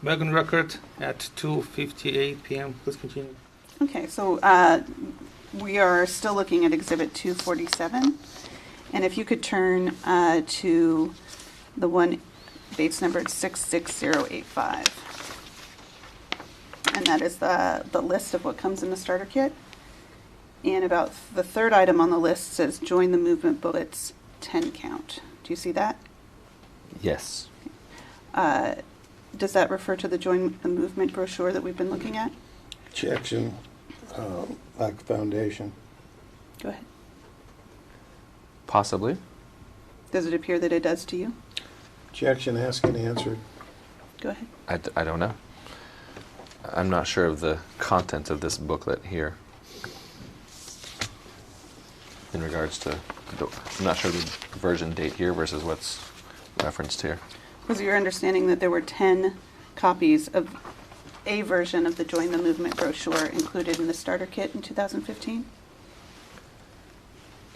Megan record at 2:58 p.m. Please continue. Okay, so we are still looking at Exhibit 247. And if you could turn to the one Bates numbered 66085. And that is the list of what comes in the starter kit. And about the third item on the list says join the movement bullets 10 count. Do you see that? Yes. Does that refer to the join the movement brochure that we've been looking at? Objection, lack of foundation. Go ahead. Possibly. Does it appear that it does to you? Objection, asked and answered. Go ahead. I don't know. I'm not sure of the content of this booklet here. In regards to, I'm not sure the version date here versus what's referenced here. Was it your understanding that there were 10 copies of a version of the Join the Movement brochure included in the starter kit in 2015?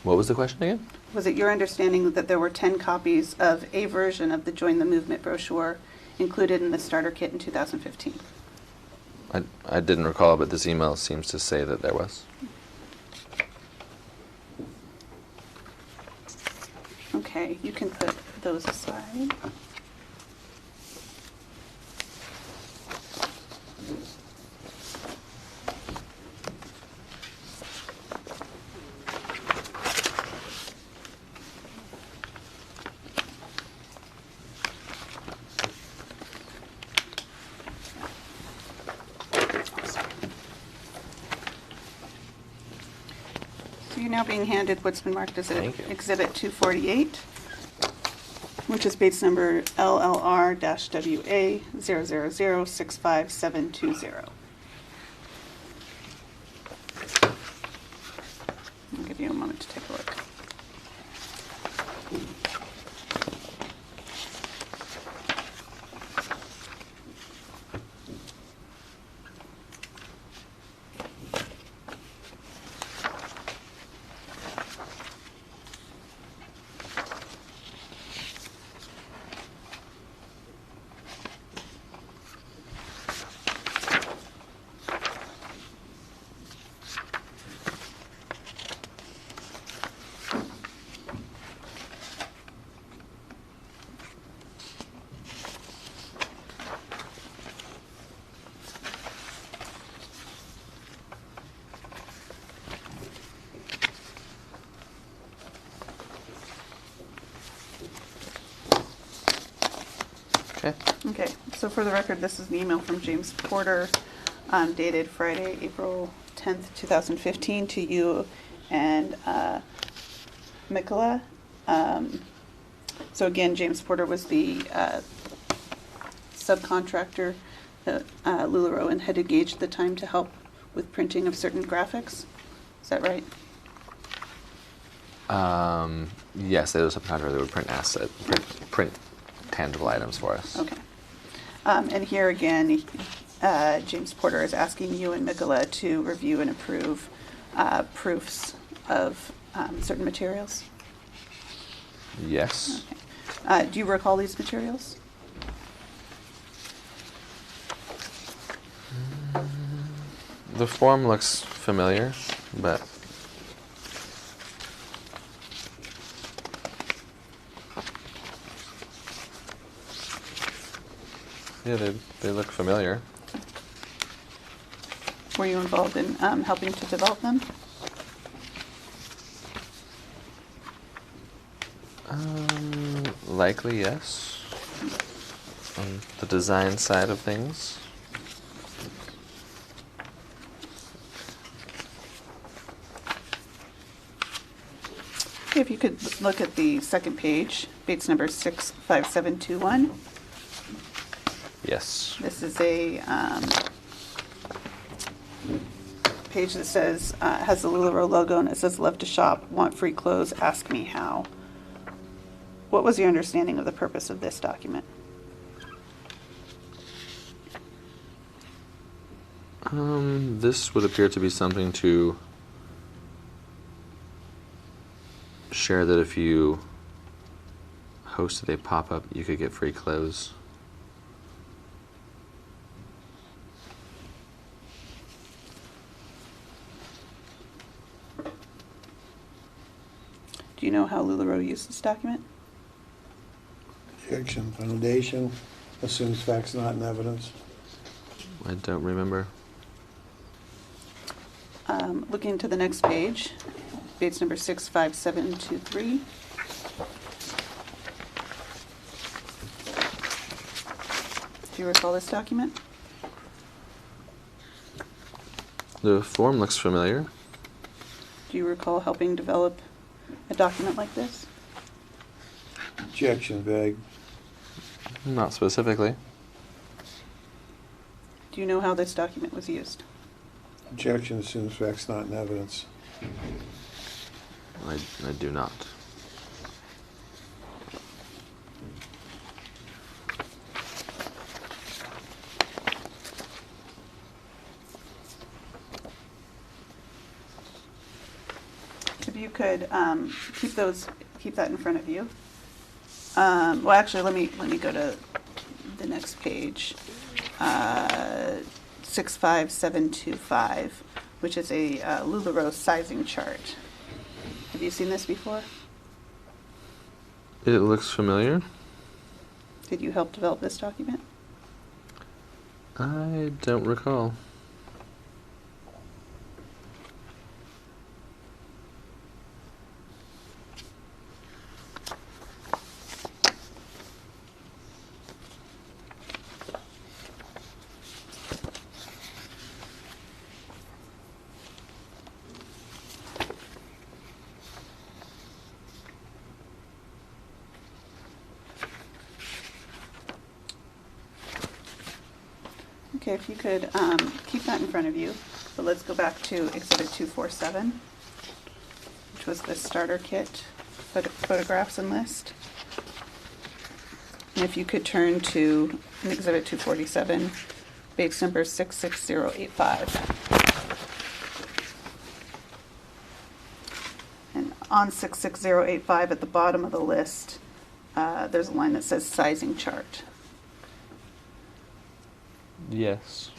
What was the question again? Was it your understanding that there were 10 copies of a version of the Join the Movement brochure included in the starter kit in 2015? I didn't recall, but this email seems to say that there was. Okay, you can put those aside. So you're now being handed what's been marked as Exhibit 248, which is Bates number LLR-WA 000-65720. I'll give you a moment to take a look. Okay, so for the record, this is an email from James Porter dated Friday, April 10th, 2015 to you and Mikola. So again, James Porter was the subcontractor that LuLaRoe had engaged the time to help with printing of certain graphics. Is that right? Yes, there was a subcontractor that would print tangible items for us. Okay. And here again, James Porter is asking you and Mikola to review and approve proofs of certain materials. Yes. Okay. Do you recall these materials? The form looks familiar, but yeah, they look familiar. Were you involved in helping to develop them? Likely, yes. On the design side of things. Okay, if you could look at the second page, Bates number 65721. Yes. This is a page that says, has the LuLaRoe logo and it says, love to shop, want free clothes, ask me how. What was your understanding of the purpose of this document? This would appear to be something to share that if you hosted a pop-up, you could get free clothes. Do you know how LuLaRoe used this document? Objection. Foundation assumes facts not in evidence. I don't remember. Looking to the next page, Bates number 65723. Do you recall this document? The form looks familiar. Do you recall helping develop a document like this? Objection. Vague. Not specifically. Do you know how this document was used? Objection assumes facts not in evidence. I do not. If you could keep that in front of you. Well, actually, let me go to the next page. 65725, which is a LuLaRoe sizing chart. Have you seen this before? It looks familiar. Did you help develop this document? I don't recall. Okay, if you could keep that in front of you, but let's go back to Exhibit 247, which was the starter kit photographs and list. And if you could turn to Exhibit 247, Bates number 66085. And on 66085 at the bottom of the list, there's a line that says sizing chart. Yes.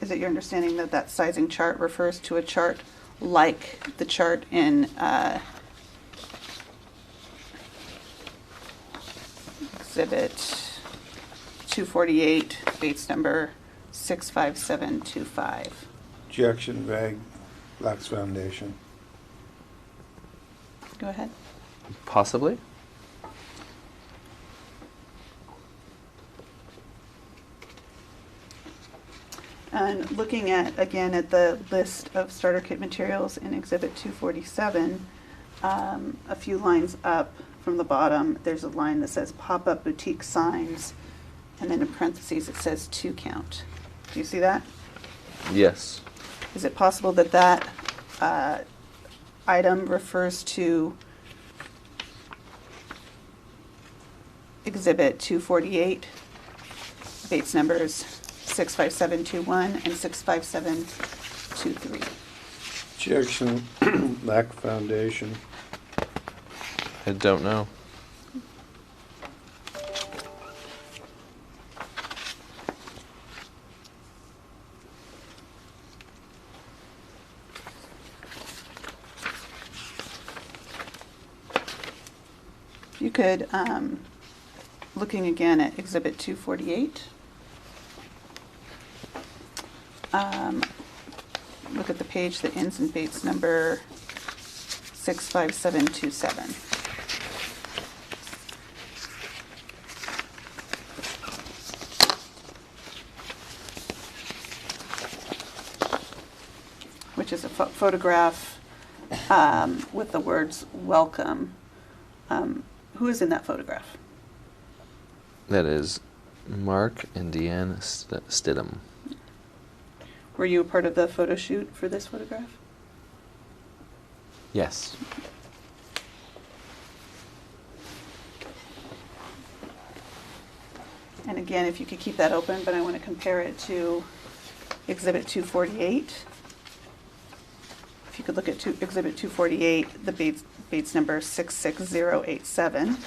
Is it your understanding that that sizing chart refers to a chart like the chart in Exhibit 248, Bates number 65725? Objection. Vague. Lacks foundation. Go ahead. Possibly. And looking at, again, at the list of starter kit materials in Exhibit 247, a few lines up from the bottom, there's a line that says pop-up boutique signs, and then in parentheses it says 2 count. Do you see that? Yes. Is it possible that that item refers to Exhibit 248, Bates numbers 65721 and 65723? Objection. Lack foundation. I don't know. If you could, looking again at Exhibit 248, look at the page that ends in Bates number 65727. Which is a photograph with the words welcome. Who is in that photograph? That is Mark and Deanne Stidham. Were you a part of the photo shoot for this photograph? Yes. And again, if you could keep that open, but I want to compare it to Exhibit 248. If you could look at Exhibit 248, the Bates number 66087.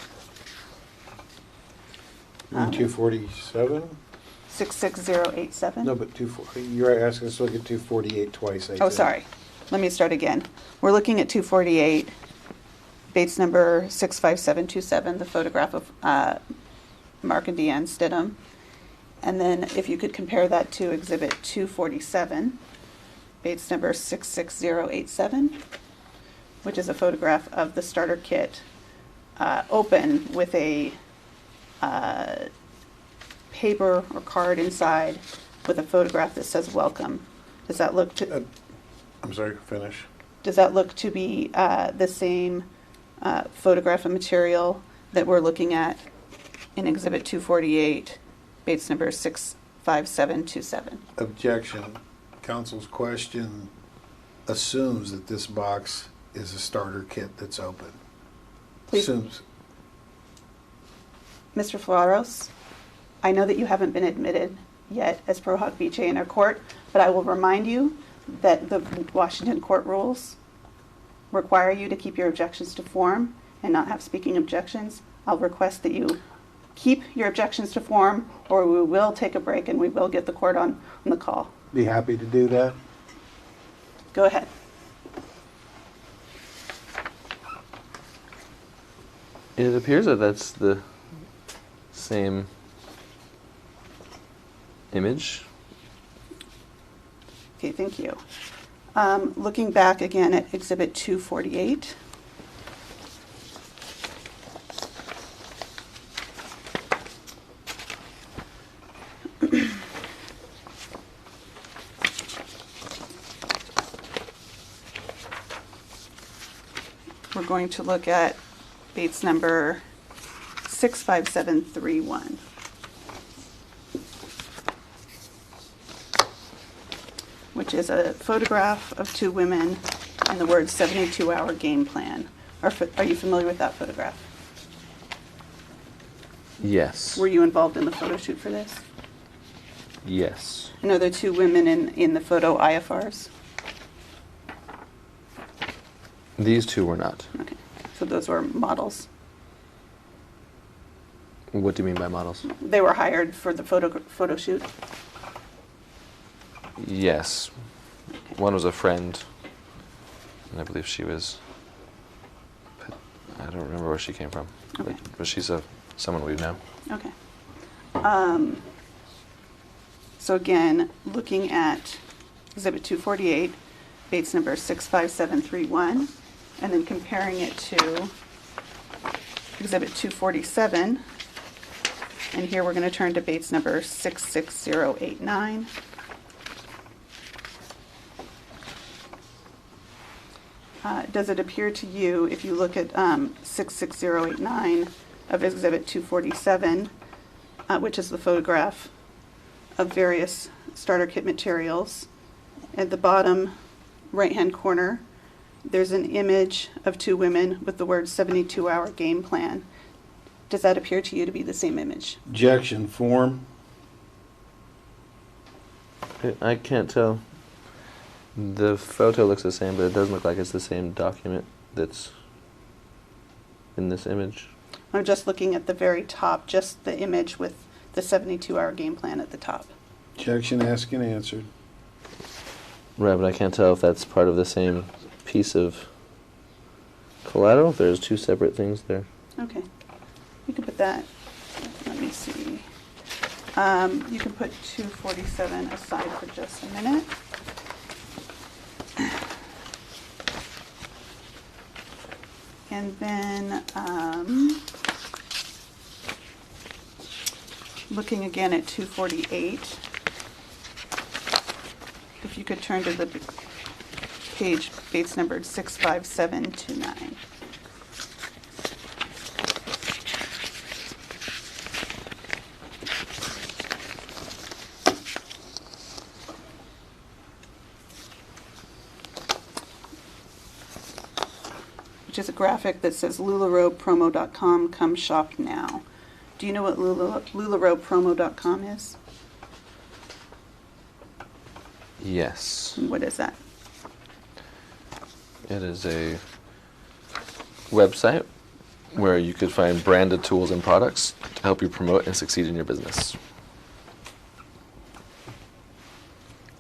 247? 66087? No, but 240. You're asking us to look at 248 twice, I Oh, think. sorry. Let me start again. We're looking at 248, Bates number 65727, the photograph of Mark and Deanne Stidham. And then if you could compare that to Exhibit 247, Bates number 66087, which is a photograph of the starter kit open with a paper or card inside with a photograph that says welcome. Does that look to I'm sorry, finish. does that look to be the same photograph and material that we're looking at in Exhibit 248, Bates number 65727? Objection. Council's question assumes that this box is a starter kit that's open. Please. Assumes. Mr. Flaros, I know that you haven't been admitted yet as pro hoc vice in our court, but I will remind you that the Washington court rules require you to keep your objections to form and not have speaking objections. I'll request that you keep your objections to form, or we will take a break and we will get the court on the call. Be happy to do that. Go ahead. It appears that that's the same image. Okay, thank you. Looking back again at Exhibit 248. We're going to look at Bates number 65731. Which is a photograph of two women and the words 72-hour game plan. Are you familiar with that photograph? Yes. Were you involved in the photo shoot for this? Yes. And are there two women in the photo IFRs? These two were not. Okay, so those were models. What do you mean by models? They were hired for the photo shoot? Yes. Okay. One was a friend, and I believe she was, I don't remember where she came from, Okay. but she's someone we know. Okay. So again, looking at Exhibit 248, Bates number 65731, and then comparing it to Exhibit 247, and here we're going to turn to Bates number 66089. Does it appear to you, if you look at 66089 of Exhibit 247, which is the photograph of various starter kit materials, at the bottom right-hand corner, there's an image of two women with the words 72-hour game plan. Does that appear to you to be the same image? Objection. Form. I can't tell. The photo looks the same, but it doesn't look like it's the same document that's in this image. I'm just looking at the very top, just the image with the 72-hour game plan at the top. Objection. Asked and answered. Right, but I can't tell if that's part of the same piece of collateral. There's two separate things there. Okay. You can put that, let me see. You can put 247 aside for just a minute. And then, looking again at 248, if you could turn to the page Bates numbered 65729. Which is a graphic that says LuLaRoe come shop now. Do you know what LuLaRoe is? Yes. What is that? It is a website where you could find branded tools and products to help you promote and succeed in your business.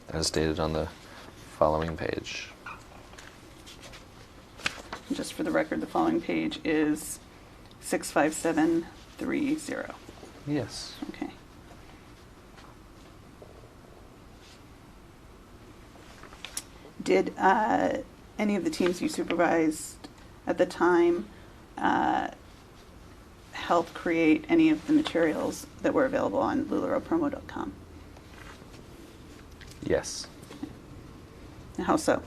As stated on the following page. Just for the record, the following page is 65730. Yes. Okay. Did any of the teams you supervised at the time help create any of the materials that were available on LuLaRoePromo.com? Yes. How so?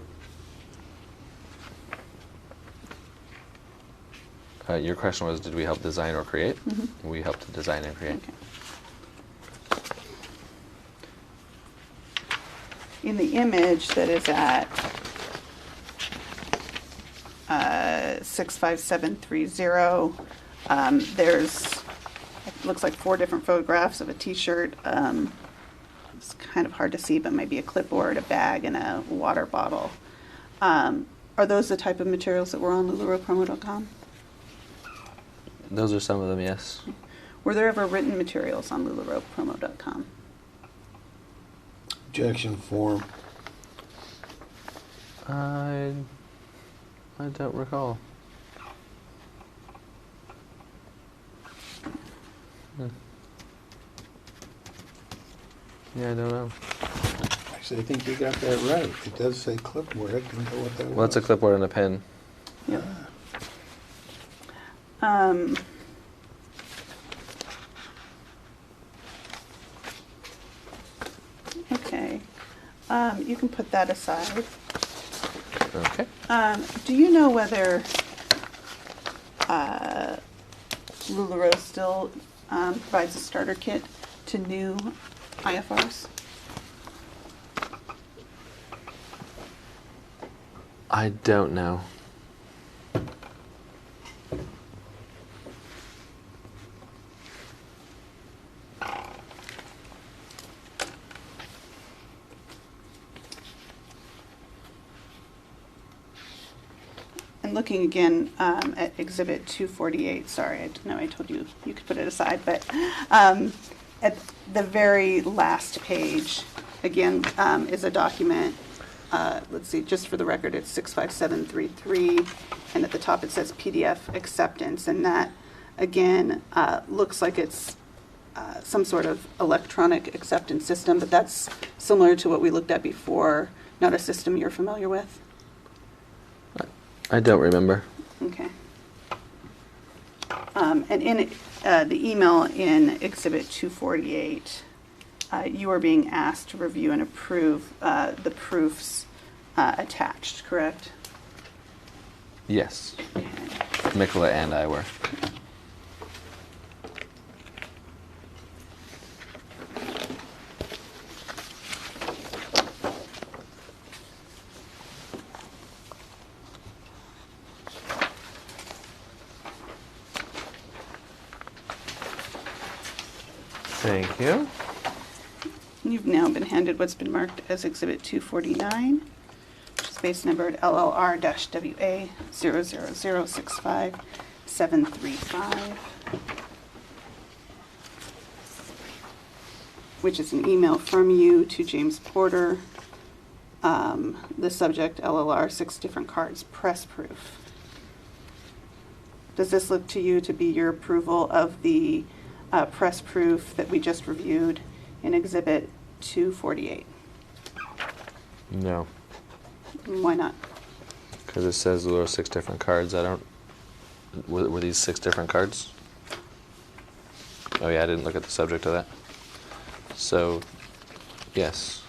Your question was, did we help design or create? Mhm. We helped to design and create. Okay. In the image that is at 65730, there's, it looks like 4 different photographs of a t-shirt. It's kind of hard to see, but maybe a clipboard, a bag, and a water bottle. Are those the type of materials that were on LuLaRoePromo.com? Those are some of them, yes. Were there ever written materials on LuLaRoePromo.com? Objection form. I don't recall. Yeah, I don't know. Actually, I think you got that right. It does say clipboard. I didn't know what that was. Well, it's a clipboard and a pen. Yep. Okay. You can put that aside. Okay. Do you know whether LuLaRoe still provides a starter kit to new IFRs? I don't know. And looking again at Exhibit 248, sorry, I know I told you you could put it aside, but at the very last page, again, is a document. Let's see, just for the record, it's 65733, and at the top it says PDF acceptance, and that, again, looks like it's some sort of electronic acceptance system, but that's similar to what we looked at before, not a system you're familiar with. I don't remember. Okay. And in the email in Exhibit 248, you are being asked to review and approve the proofs attached, correct? Yes. Okay. Mikola and I were. Thank you. You've now been handed what's been marked as Exhibit 249, which is base numbered LLR-WA00065-735, which is an email from you to James Porter. The subject, LLR, 6 different cards, press proof. Does this look to you to be your approval of the press proof that we just reviewed in Exhibit 248? No. Why not? Because it says there were 6 different cards. I don't... Were these 6 different cards? Oh yeah, I didn't look at the subject of that. So, yes.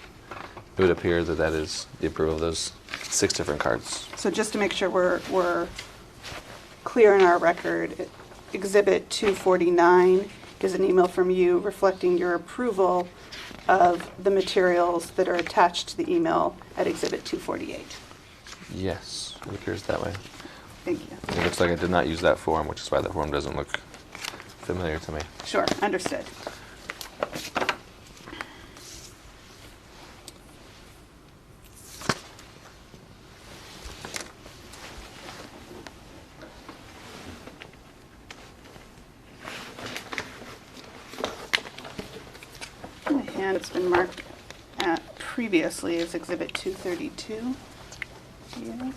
It would appear that that is the approval of those 6 different cards. So just to make sure we're clear in our record, Exhibit 249 is an email from you reflecting your approval of the materials that are attached to the email at Exhibit 248. Yes, it appears that way. Thank you. It looks like I did not use that form, which is why the form doesn't look familiar to me. Sure, understood. And it's been marked previously as Exhibit 232. Yeah.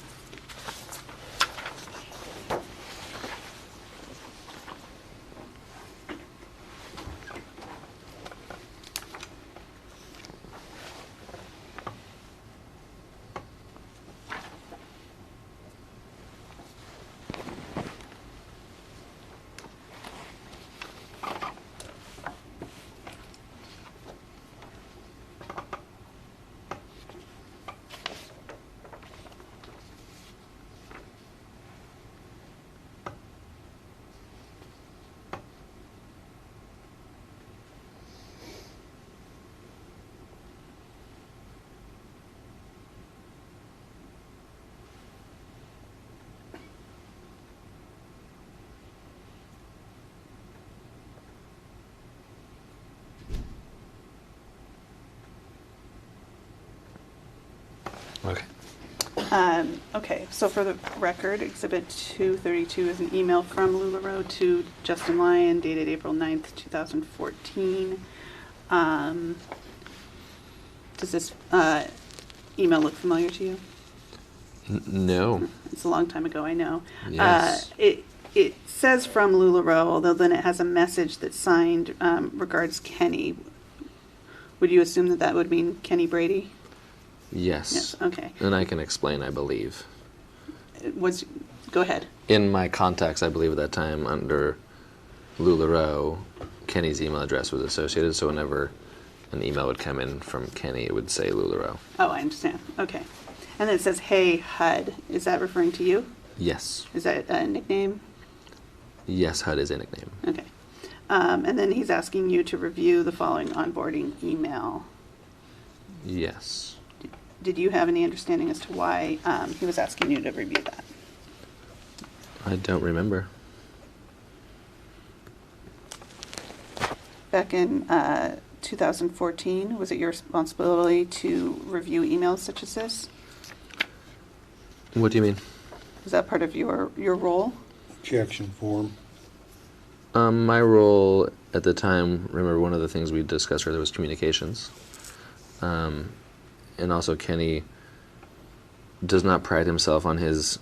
Okay, so for the record, Exhibit 232 is an email from LuLaRoe to Justin Lyon dated April 9th, 2014. Does this email look familiar to you? No. It's a long time ago, I know. Yes. It says from LuLaRoe, although then it has a message that's signed regards Kenny. Would you assume that that would mean Kenny Brady? Yes. Yes, okay. And I can explain, I believe. Go ahead. In my contacts, I believe at that time, under LuLaRoe, Kenny's email address was associated, so whenever an email would come in from Kenny, it would say LuLaRoe. Oh, I understand. Okay. And then it says, hey, HUD. Is that referring to you? Yes. Is that a nickname? Yes, HUD is a nickname. Okay. And then he's asking you to review the following onboarding email. Yes. Did you have any understanding as to why he was asking you to review that? I don't remember. Back in 2014, was it your responsibility to review emails such as this? What do you mean? Was that part of your role? Objection form. My role at the time, remember one of the things we discussed earlier was communications. And also Kenny does not pride himself on his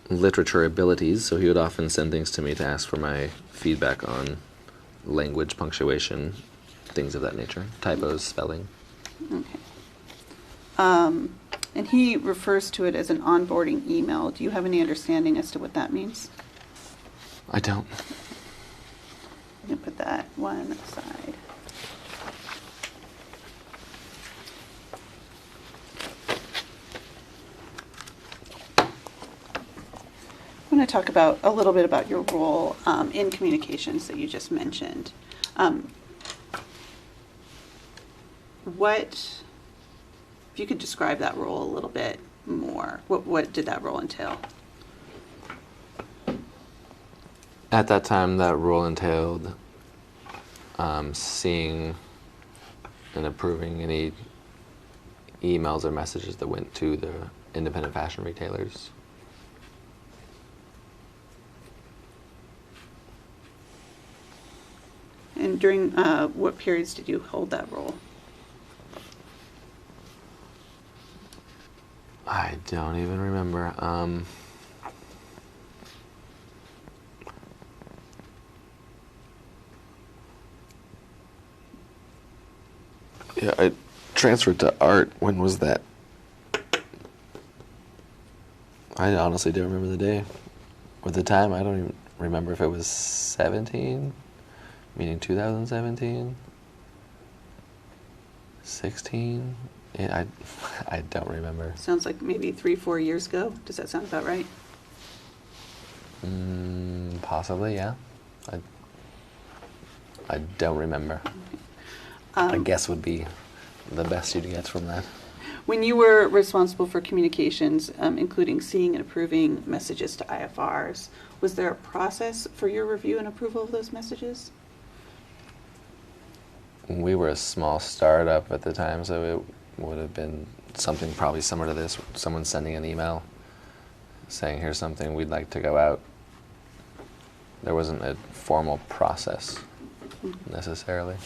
literature abilities, so he would often send things to me to ask for my feedback on language, punctuation, things of that nature, typos, spelling. Okay. And he refers to it as an onboarding email. Do you have any understanding as to what that means? I don't. I'm going to put that one aside. I want to talk about a little bit about your role in communications that you just mentioned. If you could describe that role a little bit more, what did that role entail? At that time, that role entailed seeing and approving any emails or messages that went to the independent fashion retailers. And during what periods did you hold that role? I don't even remember. Yeah, I transferred to art. When was that? I honestly don't remember the day. Or the time, I don't even remember if it was 17, meaning 2017, 16. I don't remember. Sounds like maybe 3-4 years ago. Does that sound about right? Possibly, yeah. I don't remember. I guess would be the best you'd get from that. When you were responsible for communications, including seeing and approving messages to IFRs, was there a process for your review and approval of those messages? We were a small startup at the time, so it would have been something probably similar to this. Someone sending an email saying, here's something we'd like to go out. There wasn't a formal process necessarily.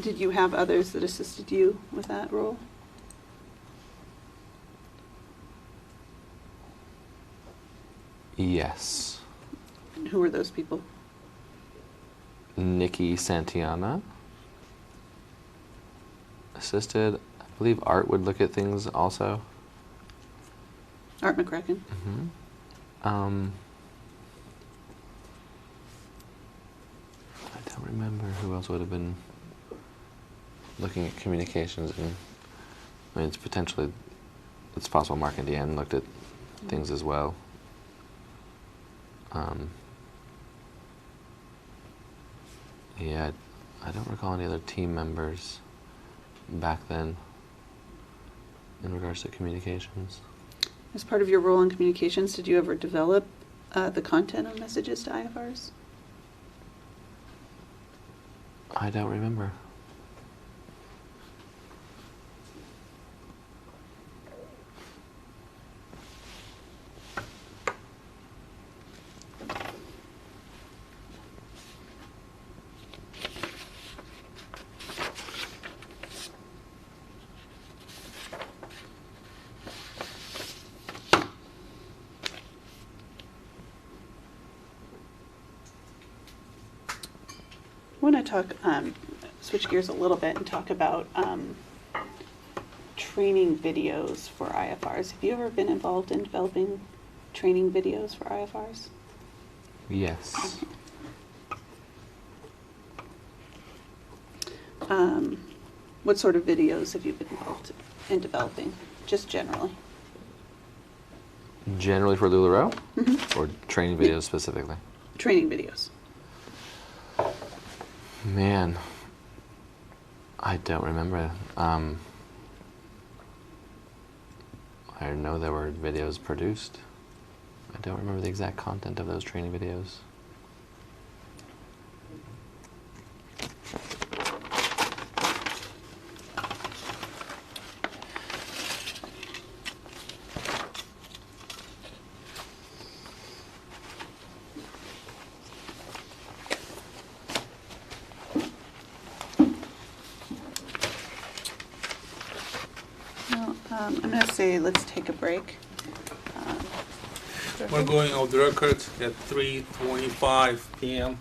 Did you have others that assisted you with that role? Yes. Who were those people? Nikki Santiana assisted. I believe Art would look at things also. Art McCracken? Mm-hmm. I don't remember who else would have been looking at communications, and I mean, it's possible Mark and Deanne looked at things as well. Yeah, I don't recall any other team members back then in regards to communications. As part of your role in communications, did you ever develop the content of messages to IFRs? I don't remember. I want to talk, switch gears a little bit and talk about training videos for IFRs. Have you ever been involved in developing training videos for IFRs? Yes. What sort of videos have you been involved in developing, just generally? Generally for LuLaRoe? Mhm. Or training videos specifically? Training videos. Man, I don't remember. I know there were videos produced. I don't remember the exact content of those training videos. Well, I'm going to say let's take a break. We're going off the record at 3:25 p.m.